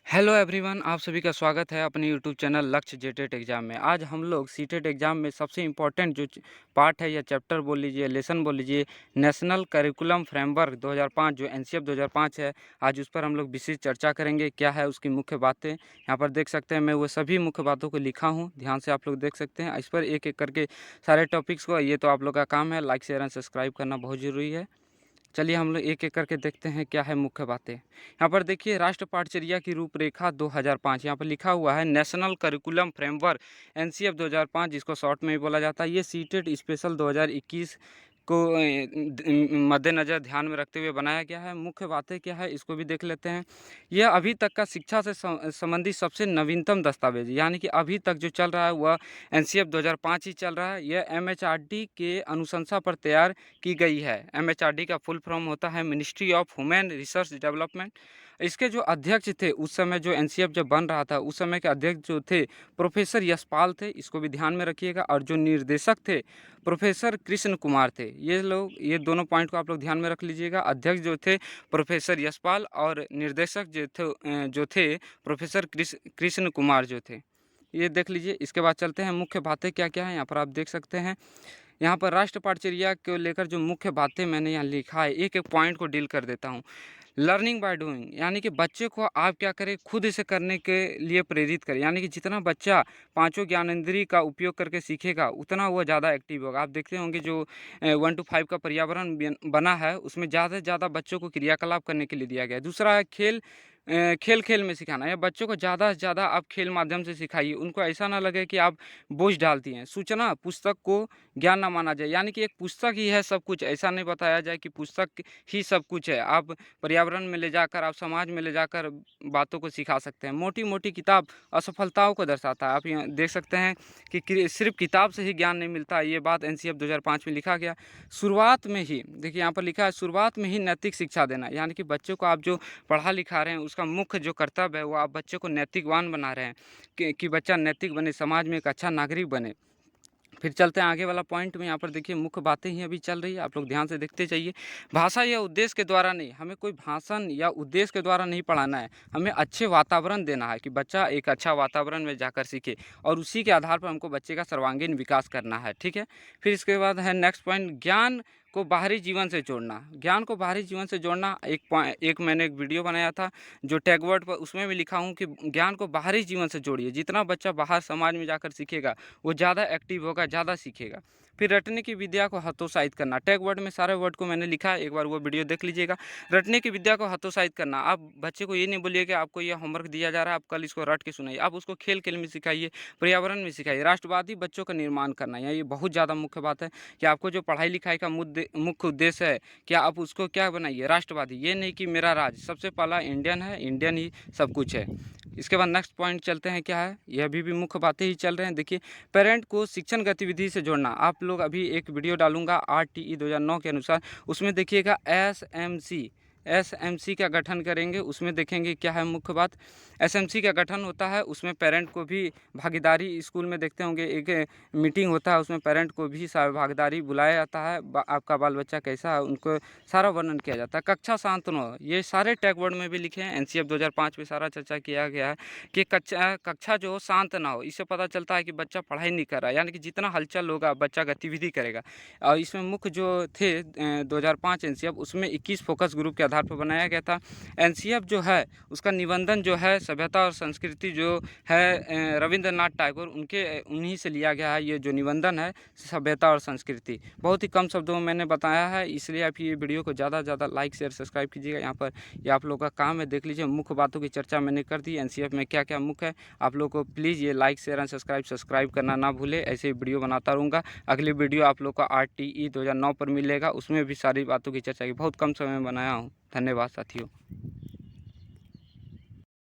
Hello everyone, आप सभी का स्वागत है अपने यूट्यूब चैनल लक्ष्य जेटेट एग्ज़ाम में। आज हम लोग सीटेट एग्ज़ाम में सबसे इम्पोर्टेंट जो पार्ट है या चैप्टर बोल लीजिए, लेसन बोल लीजिए, नेशनल करिकुलम फ्रेमवर्क 2005 जो एनसीएफ 2005 है, आज उस पर हम लोग विशेष चर्चा करेंगे। क्या है उसकी मुख्य बातें, यहाँ पर देख सकते हैं। मैं वो सभी मुख्य बातों को लिखा हूँ, ध्यान से आप लोग देख सकते हैं। इस पर एक एक करके सारे टॉपिक्स को, ये तो आप लोग का काम है, लाइक शेयर एंड सब्सक्राइब करना बहुत ज़रूरी है। चलिए हम लोग एक एक करके देखते हैं क्या है मुख्य बातें। यहाँ पर देखिए, राष्ट्र पाठचर्या की रूपरेखा 2005, यहाँ पर लिखा हुआ है नेशनल करिकुलम फ्रेमवर्क एनसीएफ 2005, जिसको शॉर्ट में भी बोला जाता है। ये सीटेट स्पेशल 2021 को मद्देनज़र ध्यान में रखते हुए बनाया गया है। मुख्य बातें क्या है इसको भी देख लेते हैं। यह अभी तक का शिक्षा से संबंधित सबसे नवीनतम दस्तावेज, यानी कि अभी तक जो चल रहा है वह एनसीएफ 2005 ही चल रहा है। यह एमएचआरडी के अनुशंसा पर तैयार की गई है। एमएचआरडी का फुल फॉर्म होता है ministry of human research development. इसके जो अध्यक्ष थे उस समय, जो एनसीएफ जब बन रहा था उस समय के अध्यक्ष जो थे प्रोफेसर यशपाल थे, इसको भी ध्यान में रखिएगा। और जो निर्देशक थे प्रोफेसर कृष्ण कुमार थे। ये दोनों पॉइंट को आप लोग ध्यान में रख लीजिएगा। अध्यक्ष जो थे प्रोफेसर यशपाल और निर्देशक जो थे प्रोफेसर कृष्ण कुमार जो थे, ये देख लीजिए। इसके बाद चलते हैं मुख्य बातें क्या क्या है, यहाँ पर आप देख सकते हैं। यहाँ पर राष्ट्र पाठचर्या को लेकर जो मुख्य बातें मैंने यहाँ लिखा है, एक एक पॉइंट को डील कर देता हूँ। लर्निंग बाय डूइंग, यानी कि बच्चे को आप क्या करें, खुद से करने के लिए प्रेरित करें। यानी कि जितना बच्चा पांचों ज्ञानेंद्रिय का उपयोग करके सीखेगा उतना वह ज़्यादा एक्टिव होगा। आप देखते होंगे जो 1 to 5 का पर्यावरण बना है, उसमें ज़्यादा से ज़्यादा बच्चों को क्रियाकलाप करने के लिए दिया गया है। दूसरा है खेल, खेल खेल में सिखाना, या बच्चों को ज़्यादा से ज़्यादा आप खेल माध्यम से सिखाइए। उनको ऐसा ना लगे कि आप बोझ डालती हैं। सूचना पुस्तक को ज्ञान ना माना जाए, यानी कि एक पुस्तक ही है सब कुछ, ऐसा नहीं बताया जाए कि पुस्तक ही सब कुछ है। आप पर्यावरण में ले जाकर, आप समाज में ले जाकर बातों को सिखा सकते हैं। मोटी मोटी किताब असफलताओं को दर्शाता है। आप यहाँ देख सकते हैं कि सिर्फ किताब से ही ज्ञान नहीं मिलता। ये बात एनसीएफ 2005 में लिखा गया। शुरुआत में ही देखिए, यहाँ पर लिखा है शुरुआत में ही नैतिक शिक्षा देना, यानी कि बच्चों को आप जो पढ़ा लिखा रहे हैं उसका मुख्य जो कर्तव्य है वो आप बच्चे को नैतिकवान बना रहे हैं, कि बच्चा नैतिक बने, समाज में एक अच्छा नागरिक बने। फिर चलते हैं आगे वाला पॉइंट में। यहाँ पर देखिए मुख्य बातें ही अभी चल रही है, आप लोग ध्यान से देखते जाइए। भाषा या उद्देश्य के द्वारा नहीं, हमें कोई भाषण या उद्देश्य के द्वारा नहीं पढ़ाना है। हमें अच्छे वातावरण देना है कि बच्चा एक अच्छा वातावरण में जाकर सीखे, और उसी के आधार पर हमको बच्चे का सर्वांगीण विकास करना है। ठीक है। फिर इसके बाद है नेक्स्ट पॉइंट, ज्ञान को बाहरी जीवन से जोड़ना। ज्ञान को बाहरी जीवन से जोड़ना, एक मैंने एक वीडियो बनाया था जो टैगवर्ड पर, उसमें भी लिखा हूँ कि ज्ञान को बाहरी जीवन से जोड़िए। जितना बच्चा बाहर समाज में जाकर सीखेगा वो ज़्यादा एक्टिव होगा, ज़्यादा सीखेगा। फिर रटने की विद्या को हतोत्साहित करना, टैग वर्ड में सारे वर्ड को मैंने लिखा है, एक बार वो वीडियो देख लीजिएगा। रटने की विद्या को हतोत्साहित करना, आप बच्चे को ये नहीं बोलिए कि आपको ये होमवर्क दिया जा रहा है, आप कल इसको रट के सुनाइए। आप उसको खेल खेल में सिखाइए, पर्यावरण में सिखाइए। राष्ट्रवादी बच्चों का निर्माण करना, ये बहुत ज़्यादा मुख्य बात है कि आपको जो पढ़ाई लिखाई का मुख्य उद्देश्य है, क्या आप उसको क्या बनाइए, राष्ट्रवादी। ये नहीं कि मेरा राज्य सबसे पहला इंडियन है, इंडियन ही सब कुछ है। इसके बाद नेक्स्ट पॉइंट चलते हैं, क्या है यह अभी भी मुख्य बातें ही चल रहे हैं। देखिए, पेरेंट को शिक्षण गतिविधि से जोड़ना। आप लोग अभी एक वीडियो डालूंगा आरटीई 2009 के अनुसार, उसमें देखिएगा एसएमसी का गठन करेंगे। उसमें देखेंगे क्या है मुख्य बात, एसएमसी का गठन होता है, उसमें पेरेंट को भी भागीदारी, स्कूल में देखते होंगे एक मीटिंग होता है, उसमें पेरेंट को भी भागीदारी बुलाया जाता है। आपका बाल बच्चा कैसा है उनको सारा वर्णन किया जाता है। कक्षा शांत न हो, ये सारे टैग वर्ड में भी लिखे हैं। एनसीएफ 2005 में सारा चर्चा किया गया है कि कक्षा जो हो शांत ना हो। इससे पता चलता है कि बच्चा पढ़ाई नहीं कर रहा है, यानी कि जितना हलचल होगा बच्चा गतिविधि करेगा। और इसमें मुख्य जो थे 2005 एनसीएफ, उसमें 21 फोकस ग्रुप के आधार पर बनाया गया था। एनसीएफ जो है उसका निबंधन जो है सभ्यता और संस्कृति जो है रविंद्रनाथ टैगोर, उन्हीं से लिया गया है। ये जो निबंधन है सभ्यता और संस्कृति, बहुत ही कम शब्दों में मैंने बताया है, इसलिए आप ये वीडियो को ज़्यादा से ज़्यादा लाइक शेयर सब्सक्राइब कीजिएगा। यहाँ पर ये आप लोगों का काम है, देख लीजिए। मुख्य बातों की चर्चा मैंने कर दी, एनसीएफ में क्या क्या मुख्य है। आप लोग को प्लीज़ ये लाइक शेयर एंड सब्सक्राइब करना ना भूले, ऐसे वीडियो बनाता रहूँगा। अगली वीडियो आप लोग को आरटीई 2009 पर मिलेगा, उसमें भी सारी बातों की चर्चा की बहुत कम समय में बनाया हूँ। धन्यवाद साथियों।